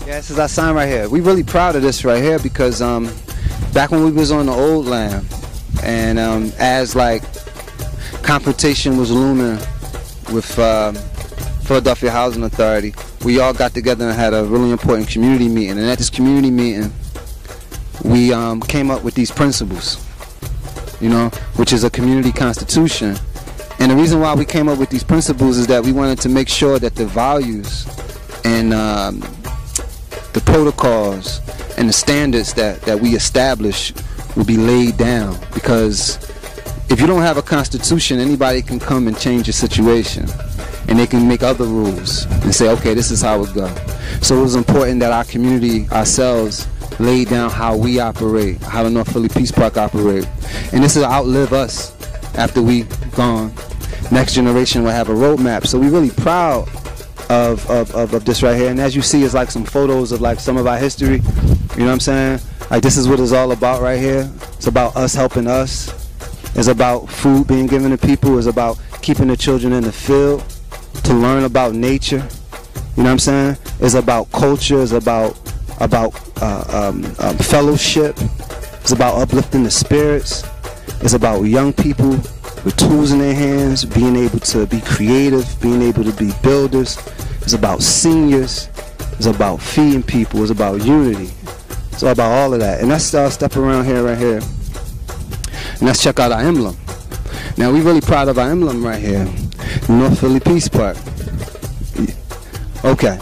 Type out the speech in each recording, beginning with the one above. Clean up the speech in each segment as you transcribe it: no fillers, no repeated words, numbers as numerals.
Yeah, this is our sign right here. We really proud of this right here because back when we was on the old land, and as like confrontation was looming with Philadelphia Housing Authority, we all got together and had a really important community meeting. And at this community meeting, we came up with these principles, you know, which is a community constitution. And the reason why we came up with these principles is that we wanted to make sure that the values and the protocols and the standards that we establish will be laid down. Because if you don't have a constitution, anybody can come and change your situation, and they can make other rules and say, okay, this is how it goes. So it was important that our community ourselves lay down how we operate, how the North Philly Peace Park operate. And this will outlive us after we gone. Next generation will have a roadmap. So we're really proud of this right here. And as you see, it's like some photos of like some of our history. You know what I'm saying? Like, this is what it's all about right here. It's about us helping us. It's about food being given to people. It's about keeping the children in the field to learn about nature. You know what I'm saying? It's about culture. It's about fellowship. It's about uplifting the spirits. It's about young people with tools in their hands, being able to be creative, being able to be builders. It's about seniors. It's about feeding people. It's about unity. It's all about all of that. And let's step around here, right here. And let's check out our emblem. Now, we're really proud of our emblem right here. North Philly Peace Park. Okay,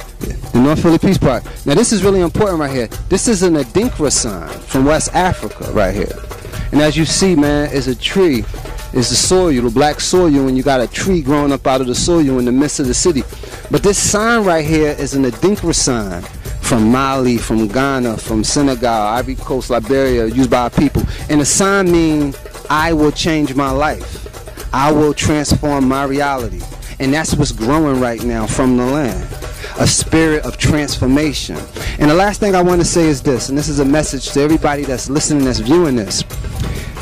the North Philly Peace Park. Now, this is really important right here. This is an Adinkra sign from West Africa right here. And as you see, man, it's a tree. It's the soil, the black soil, and you got a tree growing up out of the soil in the midst of the city. But this sign right here is an Adinkra sign from Mali, from Ghana, from Senegal, Ivory Coast, Liberia, used by our people. And the sign means, I will change my life. I will transform my reality. And that's what's growing right now from the land. A spirit of transformation. And the last thing I want to say is this, and this is a message to everybody that's listening, that's viewing this.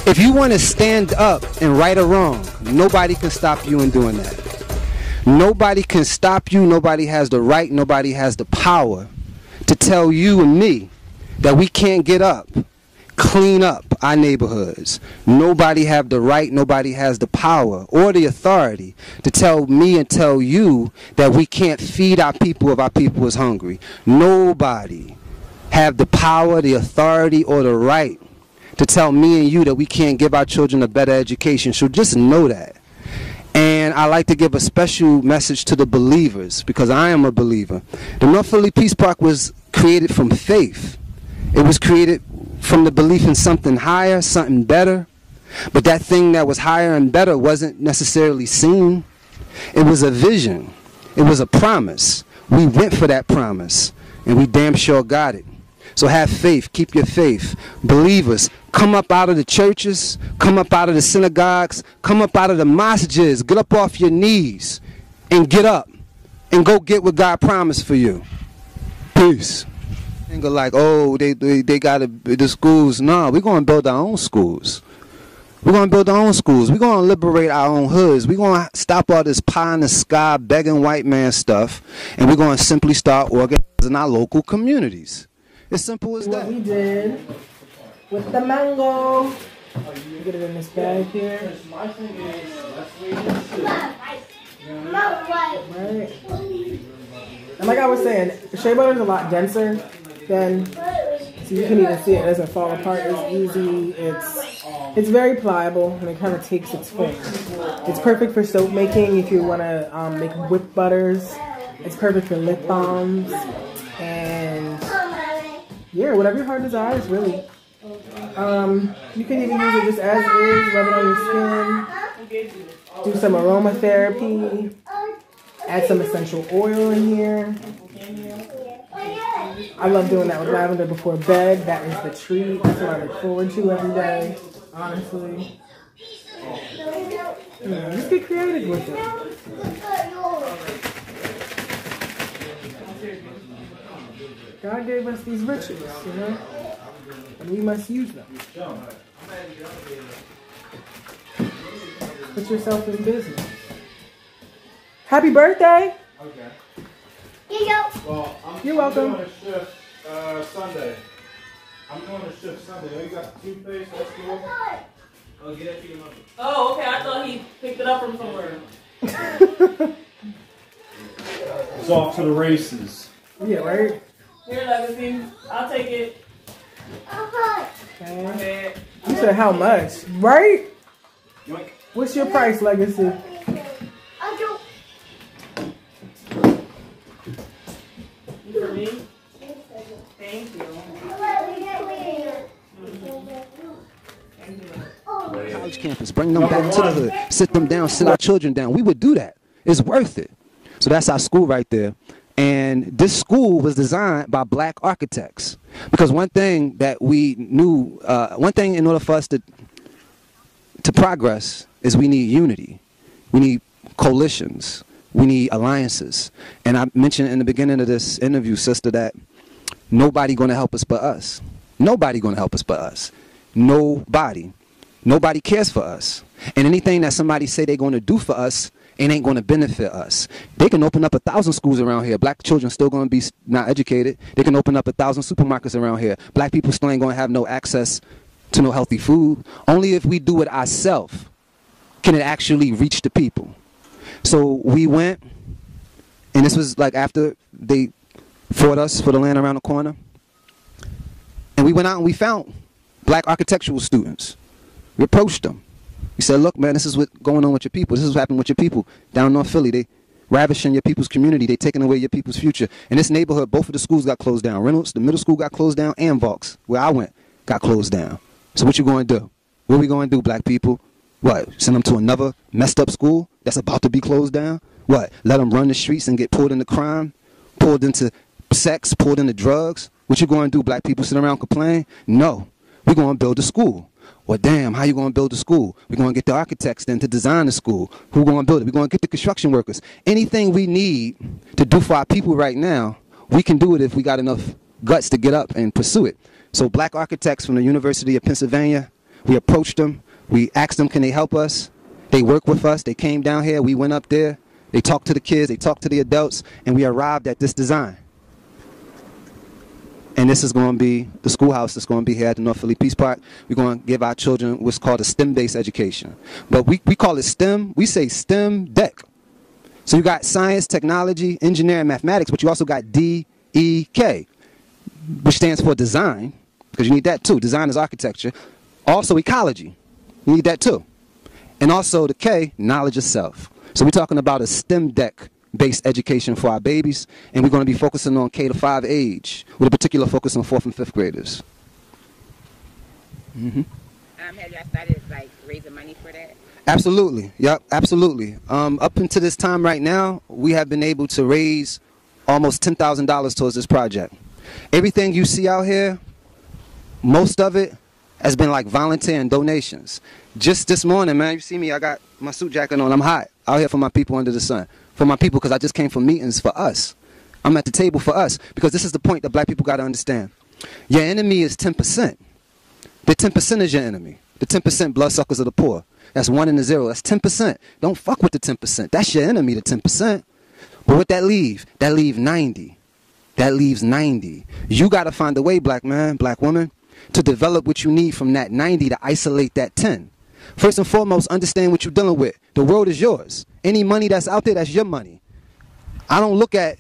If you want to stand up and right or wrong, nobody can stop you in doing that. Nobody can stop you. Nobody has the right. Nobody has the power to tell you and me that we can't get up, clean up our neighborhoods. Nobody have the right. Nobody has the power or the authority to tell me and tell you that we can't feed our people if our people is hungry. Nobody have the power, the authority, or the right to tell me and you that we can't give our children a better education. So just know that. And I like to give a special message to the believers, because I am a believer. The North Philly Peace Park was created from faith. It was created from the belief in something higher, something better. But that thing that was higher and better wasn't necessarily seen. It was a vision. It was a promise. We went for that promise, and we damn sure got it. So have faith. Keep your faith. Believers, come up out of the churches. Come up out of the synagogues. Come up out of the masjids. Get up off your knees and get up and go get what God promised for you. Peace. And go like, oh, they got the schools. No, we're going to build our own schools. We're going to build our own schools. We're going to liberate our own hoods. We're going to stop all this pie in the sky, begging white man stuff. And we're going to simply start organizing our local communities. As simple as that. What we did with the mango. Get it in this bag here. Right. And like I was saying, shea butter is a lot denser than, so you can even see it doesn't fall apart as easy. It's very pliable, and it kind of takes its form. It's perfect for soap making if you want to make whipped butters. It's perfect for lip balms, and yeah, whatever your heart desires, really. You can even use it just as is, rub it on your skin, do some aromatherapy, add some essential oil in here. I love doing that with lavender before bed. That is the treat. That's what I look forward to every day, honestly. Yeah, just be creative with it. God gave us these riches, you know, and we must use them. Put yourself in business. Happy birthday! Okay. Well, You're welcome. I'm doing a shift Sunday. I'm doing a shift Sunday. Oh, you got toothpaste? That's cool. Oh, get that to your mother. Oh, okay. I thought he picked it up from somewhere. It's off to the races. Yeah, right? Here, Legacy. I'll take it. Okay. You said how much? Right? Yoink. What's your price, Legacy? For me? Thank you. College campus, bring them back to the hood, sit them down, sit our children down. We would do that. It's worth it. So that's our school right there. And this school was designed by black architects. Because one thing that we knew, one thing in order for us to progress is we need unity. We need coalitions. We need alliances. And I mentioned in the beginning of this interview, sister, that nobody going to help us but us. Nobody going to help us but us. Nobody. Nobody cares for us. And anything that somebody say they're going to do for us, it ain't going to benefit us. They can open up 1,000 schools around here. Black children still going to be not educated. They can open up 1,000 supermarkets around here. Black people still ain't going to have no access to no healthy food. Only if we do it ourselves can it actually reach the people. So we went, and this was like after they fought us for the land around the corner. And we went out and we found black architectural students. We approached them. We said, look, man, this is what's going on with your people. This is what's happening with your people down in North Philly. They ravishing your people's community. They taking away your people's future. In this neighborhood, both of the schools got closed down. Reynolds, the middle school got closed down, and vlogz, where I went, got closed down. So what you going to do? What we going to do, black people? What, send them to another messed up school that's about to be closed down? What, let them run the streets and get pulled into crime, pulled into sex, pulled into drugs? What you going to do, black people? Sit around and complain? No, we're going to build a school. Well, damn, how you going to build a school? We're going to get the architects then to design the school. Who going to build it? We're going to get the construction workers. Anything we need to do for our people right now, we can do it if we got enough guts to get up and pursue it. So black architects from the University of Pennsylvania, we approached them. We asked them, can they help us? They worked with us. They came down here. We went up there. They talked to the kids. They talked to the adults. And we arrived at this design. And this is going to be the schoolhouse that's going to be here at the North Philly Peace Park. We're going to give our children what's called a STEM-based education. But we call it STEM. We say STEM deck. So you got science, technology, engineering, mathematics, but you also got DEK, which stands for design, because you need that too. Design is architecture. Also ecology. You need that too. And also the K, knowledge of self. So we're talking about a STEM deck based education for our babies, and we're going to be focusing on K to 5 age with a particular focus on 4th and 5th graders. Have y'all started like raising money for that? Absolutely. Yep, absolutely. Up until this time right now, we have been able to raise almost $10,000 towards this project. Everything you see out here, most of it has been like volunteer and donations. Just this morning, man, you see me, I got my suit jacket on. I'm hot out here for my people under the sun. For my people, because I just came from meetings for us. I'm at the table for us, because this is the point that black people got to understand. Your enemy is 10%. The 10% is your enemy. The 10% bloodsuckers of the poor. That's 1 and a 0. That's 10%. Don't fuck with the 10%. That's your enemy, the 10%. But what that leave? That leave 90. That leaves 90. You got to find a way, black man, black woman, to develop what you need from that 90 to isolate that 10. First and foremost, understand what you're dealing with. The world is yours. Any money that's out there, that's your money. I don't look at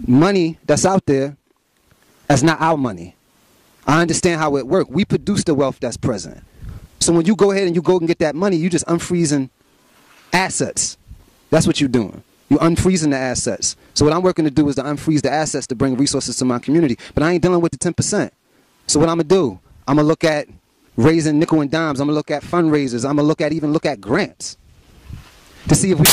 money that's out there as not our money. I understand how it works. We produce the wealth that's present. So when you go ahead and you go and get that money, you just unfreezing assets. That's what you're doing. You're unfreezing the assets. So what I'm working to do is to unfreeze the assets to bring resources to my community. But I ain't dealing with the 10%. So what I'm going to do, I'm going to look at raising nickel and dimes. I'm going to look at fundraisers. I'm going to look at grants to see if we